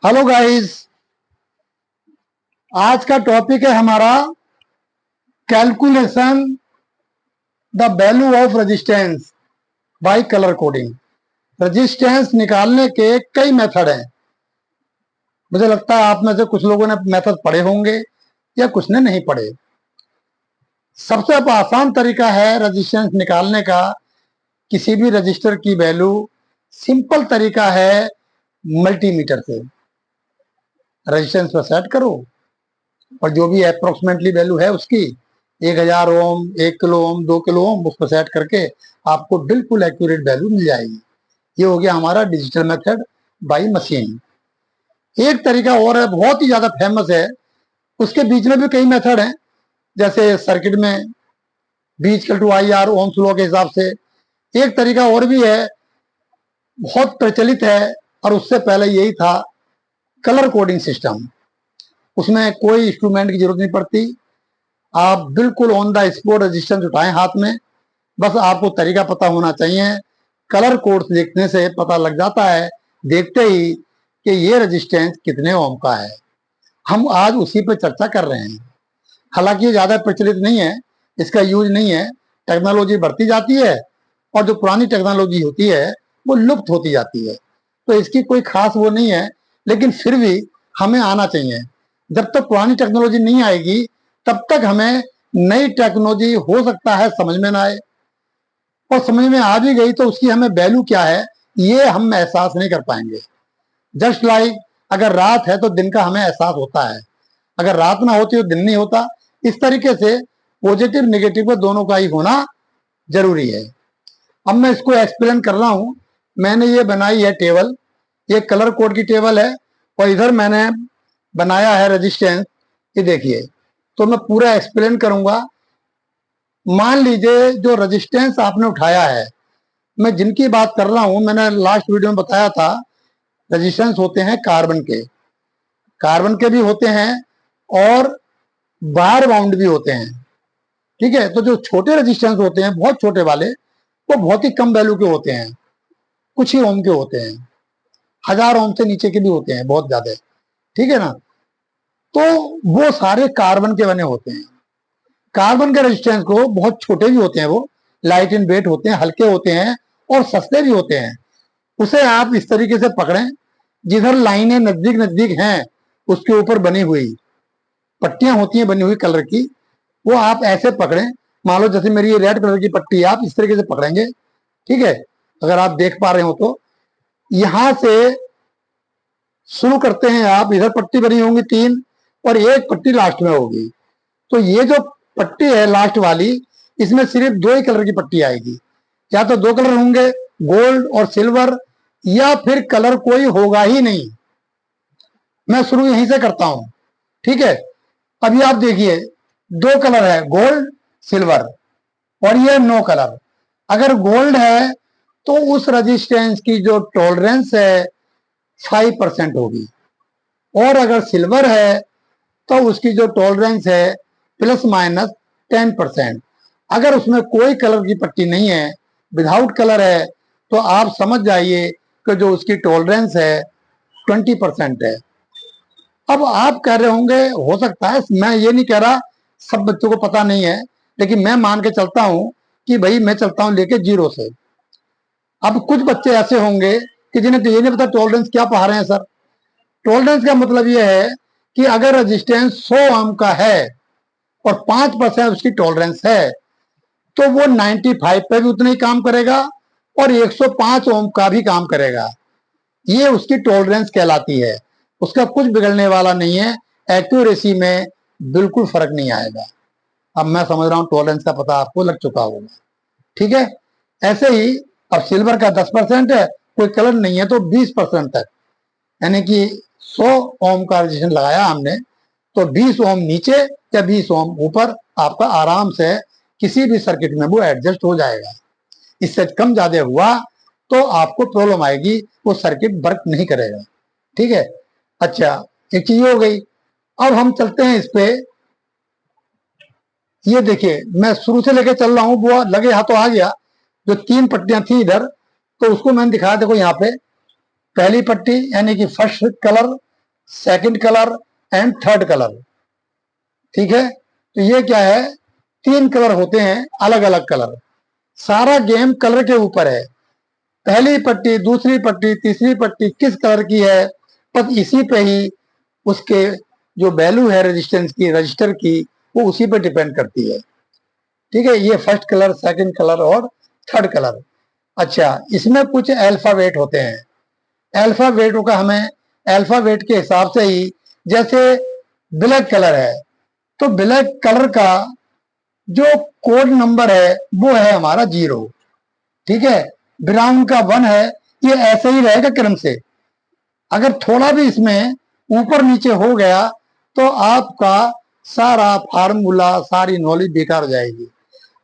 Hello guys, आज का topic है हमारा calculation the value of resistance bye colour coding. Resistance निकालने के कई मेथड हैं। मुझे लगता है आप में से कुछ लोगों ने मेथड पढ़े होंगे या कुछ ने नहीं पढ़े। सबसे आसान तरीका है रेजिस्टेंस निकालने का, किसी भी रजिस्टर की वैल्यू। सिंपल तरीका है मल्टीमीटर से रेजिस्टेंस पर सेट करो और जो भी अप्रोक्सीमेटली वैल्यू है उसकी 1000 ओम, 1 किलो ओम, 2 किलो ओम, उस पर सेट करके आपको बिल्कुल एक्यूरेट वैल्यू मिल जाएगी। ये हो गया हमारा डिजिटल मेथड बाय मशीन। एक तरीका और है, बहुत ही ज्यादा फेमस है, उसके बीच में भी कई मेथड हैं। जैसे सर्किट में V/IR ओम्स लॉ के हिसाब से। एक तरीका और भी है, बहुत प्रचलित है, और उससे पहले यही था, कलर कोडिंग सिस्टम। उसमें कोई इंस्ट्रूमेंट की जरूरत नहीं पड़ती, आप बिल्कुल ऑन द स्पॉट रेजिस्टेंस उठाएं हाथ में। बस आपको तरीका पता होना चाहिए। कलर कोड देखने से पता लग जाता है देखते ही कि ये रेजिस्टेंस कितने ओम का है। हम आज उसी पर चर्चा कर रहे हैं। हालांकि ये ज्यादा प्रचलित नहीं है, इसका यूज नहीं है। टेक्नोलॉजी बढ़ती जाती है और जो पुरानी टेक्नोलॉजी होती है वो लुप्त होती जाती है, तो इसकी कोई खास वो नहीं है। लेकिन फिर भी हमें आना चाहिए। जब तक पुरानी टेक्नोलॉजी नहीं आएगी तब तक हमें नई टेक्नोलॉजी हो सकता है समझ में ना आए, और समझ में आ भी गई तो उसकी हमें वैल्यू क्या है ये हम एहसास नहीं कर पाएंगे। जस्ट लाइक अगर रात है तो दिन का हमें एहसास होता है, अगर रात ना होती तो दिन नहीं होता। इस तरीके से पॉजिटिव नेगेटिव को दोनों का ही होना जरूरी है। अब मैं इसको एक्सप्लेन कर रहा हूं। मैंने ये बनाई है टेबल, ये कलर कोड की टेबल है, और इधर मैंने बनाया है रेजिस्टेंस। ये देखिए, तो मैं पूरा एक्सप्लेन करूंगा। मान लीजिए जो रेजिस्टेंस आपने उठाया है, मैं जिनकी बात कर रहा हूं, मैंने लास्ट वीडियो में बताया था, रेजिस्टेंस होते हैं कार्बन के। कार्बन के भी होते हैं और वायर बाउंड भी होते हैं। ठीक है, तो जो छोटे रेजिस्टेंस होते हैं, बहुत छोटे वाले, वो बहुत ही कम वैल्यू के होते हैं, कुछ ही ओम के होते हैं। 1000 ओम से नीचे के भी होते हैं, बहुत ज्यादा। ठीक है ना, तो वो सारे कार्बन के बने होते हैं। कार्बन के रेजिस्टेंस को बहुत छोटे भी होते हैं, वो लाइट इन वेट होते हैं, हल्के होते हैं और सस्ते भी होते हैं। उसे आप इस तरीके से पकड़ें, जिधर लाइनें नजदीक नजदीक हैं उसके ऊपर बनी हुई पट्टियां होती हैं बनी हुई कलर की, वो आप ऐसे पकड़ें। मान लो जैसे मेरी ये रेड कलर की पट्टी, आप इस तरीके से पकड़ेंगे। ठीक है, अगर आप देख पा रहे हो तो यहां से शुरू करते हैं आप। इधर पट्टी बनी होंगी 3 और एक पट्टी लास्ट में होगी। तो ये जो पट्टी है लास्ट वाली, इसमें सिर्फ 2 ही कलर की पट्टी आएगी। या तो 2 कलर होंगे, गोल्ड और सिल्वर, या फिर कलर कोई होगा ही नहीं। मैं शुरू यहीं से करता हूं। ठीक है, अभी आप देखिए 2 कलर है, गोल्ड सिल्वर, और ये नो कलर। अगर गोल्ड है तो उस रेजिस्टेंस की जो टॉलरेंस है 5% होगी, और अगर सिल्वर है तो उसकी जो टॉलरेंस है ±10%। अगर उसमें कोई कलर की पट्टी नहीं है, विदाउट कलर है, तो आप समझ जाइए कि जो उसकी टॉलरेंस है 20% है। अब आप कह रहे होंगे, हो सकता है, मैं ये नहीं कह रहा सब बच्चों को पता नहीं है, लेकिन मैं मान के चलता हूं कि भाई मैं चलता हूं लेके 0 से। अब कुछ बच्चे ऐसे होंगे कि जिन्हें तो ये नहीं पता टॉलरेंस क्या पढ़ा रहे हैं सर। टॉलरेंस का मतलब ये है कि अगर रेजिस्टेंस 100 ओम का है और 5% उसकी टॉलरेंस है, तो वो 95 पे भी उतना ही काम करेगा और 105 ओम का भी काम करेगा। ये उसकी टॉलरेंस कहलाती है। उसका कुछ बिगड़ने वाला नहीं है, एक्यूरेसी में बिल्कुल फर्क नहीं आएगा। अब मैं समझ रहा हूं टॉलरेंस का पता आपको लग चुका होगा। ठीक है, ऐसे ही अब सिल्वर का 10% है, कोई कलर नहीं है तो 20% तक, यानी कि 100 ओम का रेजिस्टेंस लगाया हमने, तो 20 ओम नीचे या 20 ओम ऊपर आपका आराम से किसी भी सर्किट में वो एडजस्ट हो जाएगा। इससे कम ज्यादा हुआ तो आपको प्रॉब्लम आएगी, वो सर्किट वर्क नहीं करेगा। ठीक है, अच्छा, एक चीज हो गई। अब हम चलते हैं इस पे। ये देखिए, मैं शुरू से लेके चल रहा हूं, वो लगे हाथों आ गया। जो 3 पट्टियां थी इधर, तो उसको मैंने दिखाया। देखो यहाँ पे पहली पट्टी यानी कि first colour, second colour and third colour. ठीक है, तो ये क्या है, 3 कलर होते हैं, अलग अलग कलर। सारा गेम कलर के ऊपर है, पहली पट्टी, दूसरी पट्टी, तीसरी पट्टी किस कलर की है, बस इसी पे ही उसके जो वैल्यू है रेजिस्टेंस की, रजिस्टर की, वो उसी पे डिपेंड करती है। ठीक है, ये फर्स्ट कलर, सेकंड कलर और थर्ड कलर। अच्छा, इसमें कुछ अल्फाबेट होते हैं, अल्फाबेटों का हमें अल्फाबेट के हिसाब से ही, जैसे ब्लैक कलर है तो ब्लैक कलर का जो कोड नंबर है वो है हमारा 0। ठीक है, ब्राउन का 1 है, ये ऐसे ही रहेगा क्रम से। अगर थोड़ा भी इसमें ऊपर नीचे हो गया तो आपका सारा फार्मूला, सारी नॉलेज बेकार हो जाएगी।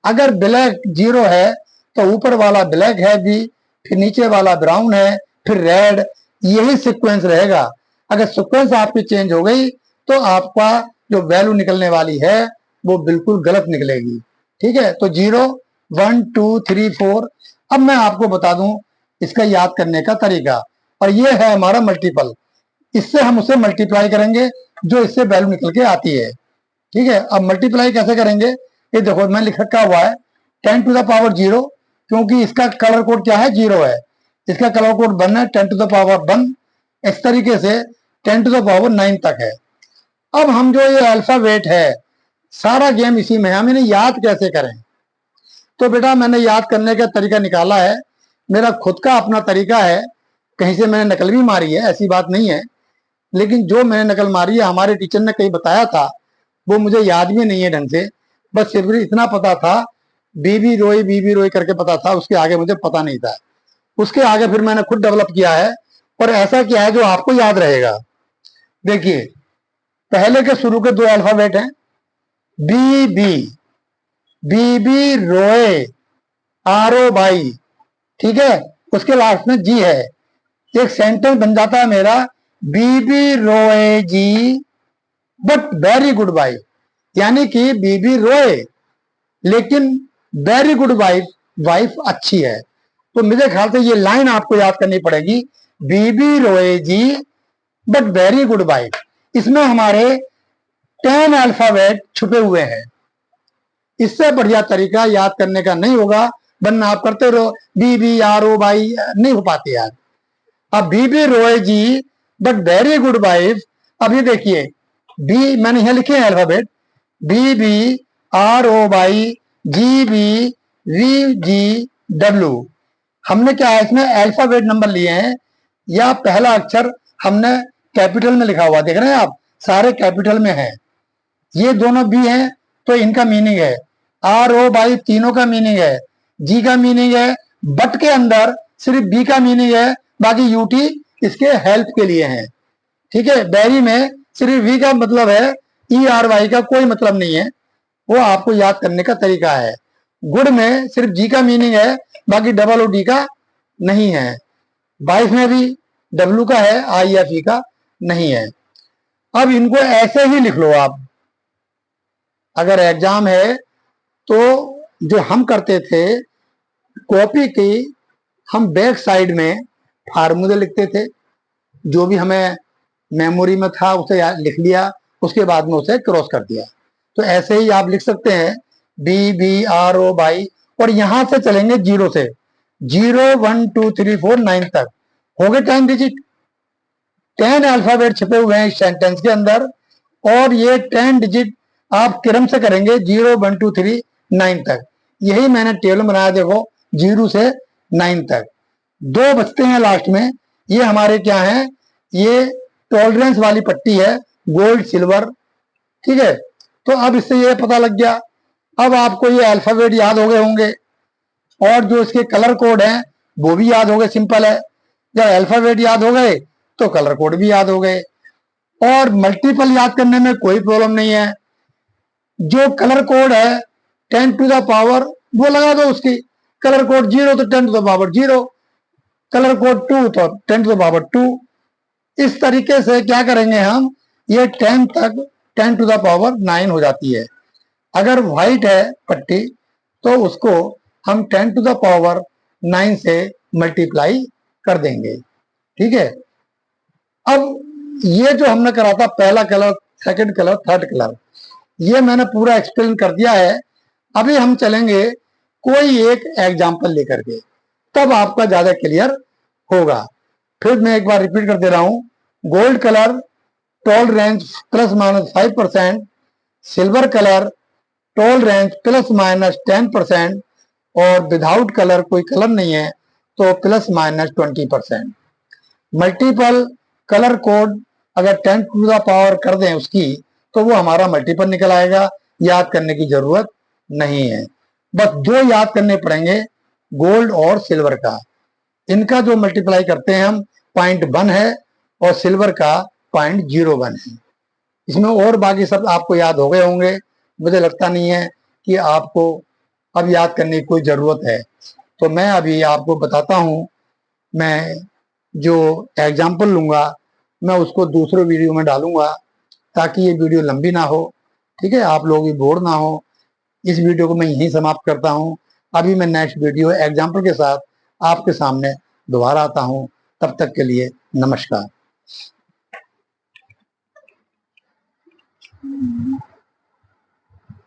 अगर ब्लैक 0 है तो ऊपर वाला ब्लैक है भी, फिर नीचे वाला ब्राउन है, फिर रेड, यही सीक्वेंस रहेगा। अगर सीक्वेंस आपकी चेंज हो गई तो आपका जो वैल्यू निकलने वाली है वो बिल्कुल गलत निकलेगी। ठीक है, तो 0, 1, 2, 3, 4। अब मैं आपको बता दूं इसका याद करने का तरीका, और ये है हमारा मल्टीपल। इससे हम उसे मल्टीप्लाई करेंगे जो इससे वैल्यू निकल के आती है। ठीक है, अब मल्टीप्लाई कैसे करेंगे, ये देखो मैं लिख रखा हुआ है 10 टू द पावर 0, क्योंकि इसका कलर कोड क्या है, 0 है। इसका कलर कोड 1 है, 10 टू द पावर 1। इस तरीके से 10 टू द पावर 9 तक है। अब हम जो ये अल्फाबेट है, सारा गेम इसी में, हम इन्हें याद कैसे करें। तो बेटा मैंने याद करने का तरीका निकाला है, मेरा खुद का अपना तरीका है, कहीं से मैंने नकल भी मारी है, ऐसी बात नहीं है। लेकिन जो मैंने नकल मारी है, हमारे टीचर ने कहीं बताया था, वो मुझे याद भी नहीं है ढंग से। बस सिर्फ इतना पता था, बीबी रोई करके पता था, उसके आगे मुझे पता नहीं था। उसके आगे फिर मैंने खुद डेवलप किया है, और ऐसा किया है जो आपको याद रहेगा। देखिए, पहले के शुरू के 2 अल्फाबेट हैं, बीबी, बीबी रोए, आर ओ भाई। ठीक है, उसके लास्ट में जी है। एक सेंटेंस बन जाता है मेरा, बीबी रोए जी बट वेरी गुड वाइफ, यानी कि बीबी रोए लेकिन वेरी गुड वाइफ, वाइफ अच्छी है। तो मेरे ख्याल से ये लाइन आपको याद करनी पड़ेगी, बीबी रोए जी बट वेरी गुड वाइफ। इसमें हमारे 10 अल्फाबेट छुपे हुए हैं। इससे बढ़िया तरीका याद करने का नहीं होगा, वरना आप करते रहो बीबी आर ओ भाई, नहीं हो पाते याद। अब बीबी रोए जी बट वेरी गुड वाइफ, अब ये देखिए, बी मैंने यहां लिखे हैं alphabet, B B R O Y G B V G W. हमने क्या है इसमें अल्फाबेट नंबर लिए हैं, या पहला अक्षर हमने कैपिटल में लिखा हुआ, देख रहे हैं आप, सारे कैपिटल में है। ये दोनों बी हैं तो इनका मीनिंग है, आर ओ वाई तीनों का मीनिंग है, जी का मीनिंग है, बट के अंदर सिर्फ बी का मीनिंग है, बाकी यूटी इसके हेल्प के लिए है। ठीक है, बैरी में सिर्फ वी का मतलब है, ई आर वाई का कोई मतलब नहीं है, वो आपको याद करने का तरीका है। गुड में सिर्फ जी का मीनिंग है, बाकी डबल ओ डी का नहीं है। वाइफ में भी डब्ल्यू का है, आई एफ ई का नहीं है। अब इनको ऐसे ही लिख लो आप। अगर एग्जाम है तो जो हम करते थे, कॉपी की हम बैक साइड में फार्मूले लिखते थे, जो भी हमें मेमोरी में था उसे लिख लिया, उसके बाद में उसे क्रॉस कर दिया। तो ऐसे ही आप लिख सकते हैं B B R O Y, और यहां से चलेंगे 0 से, 0 1 2 3 4 9 तक हो गए 10 डिजिट। 10 अल्फाबेट छपे हुए हैं इस सेंटेंस के अंदर, और ये 10 डिजिट आप क्रम से करेंगे 0 1 2 3 9 तक। यही मैंने टेबल बनाया, देखो 0 से 9 तक। 2 बचते हैं लास्ट में, ये हमारे क्या है, ये टॉलरेंस वाली पट्टी है, गोल्ड सिल्वर। ठीक है, तो अब इससे ये पता लग गया। अब आपको ये अल्फाबेट याद हो गए होंगे, और जो इसके कलर कोड हैं वो भी याद हो गए, सिंपल है। जब अल्फाबेट याद हो गए तो कलर कोड भी याद हो गए, और मल्टीपल याद करने में कोई प्रॉब्लम नहीं है। जो कलर कोड है 10 टू द पावर वो लगा दो उसकी, कलर कोड 0 तो 10 to the power 0, colour code 2 तो 10 टू द पावर 2। इस तरीके से क्या करेंगे हम, ये 10 तक 10 टू द पावर 9 हो जाती है। अगर व्हाइट है पट्टी तो उसको हम 10 टू द पावर 9 से मल्टीप्लाई कर देंगे। ठीक है, अब ये जो हमने करा था पहला colour, second colour, third colour, ये मैंने पूरा एक्सप्लेन कर दिया है। अभी हम चलेंगे कोई एक एग्जाम्पल लेकर के, तब आपका ज्यादा क्लियर होगा। फिर मैं एक बार रिपीट कर दे रहा हूं, gold colour toll range +- 5%, silver colour toll range +- 10%, और विदाउट कलर कोई कलर नहीं है तो +- 20%। मल्टीपल कलर कोड अगर 10⁻⁴ कर दें उसकी, तो वो हमारा मल्टीपल निकल आएगा, याद करने की जरूरत नहीं है। बस दो याद करने पड़ेंगे, गोल्ड और सिल्वर का। इनका जो मल्टीप्लाई करते हैं हम 0.1 है, और सिल्वर का 0.01 है। इसमें और बाकी सब आपको याद हो गए होंगे, मुझे लगता नहीं है कि आपको अब याद करने की कोई जरूरत है। तो मैं अभी आपको बताता हूं, मैं जो एग्जाम्पल लूंगा मैं उसको दूसरे वीडियो में डालूंगा, ताकि ये वीडियो लंबी ना हो, ठीक है, आप लोग भी बोर ना हो। इस वीडियो को मैं यहीं समाप्त करता हूं। अभी मैं नेक्स्ट वीडियो एग्जाम्पल के साथ आपके सामने दोबारा आता हूं। तब तक के लिए नमस्कार।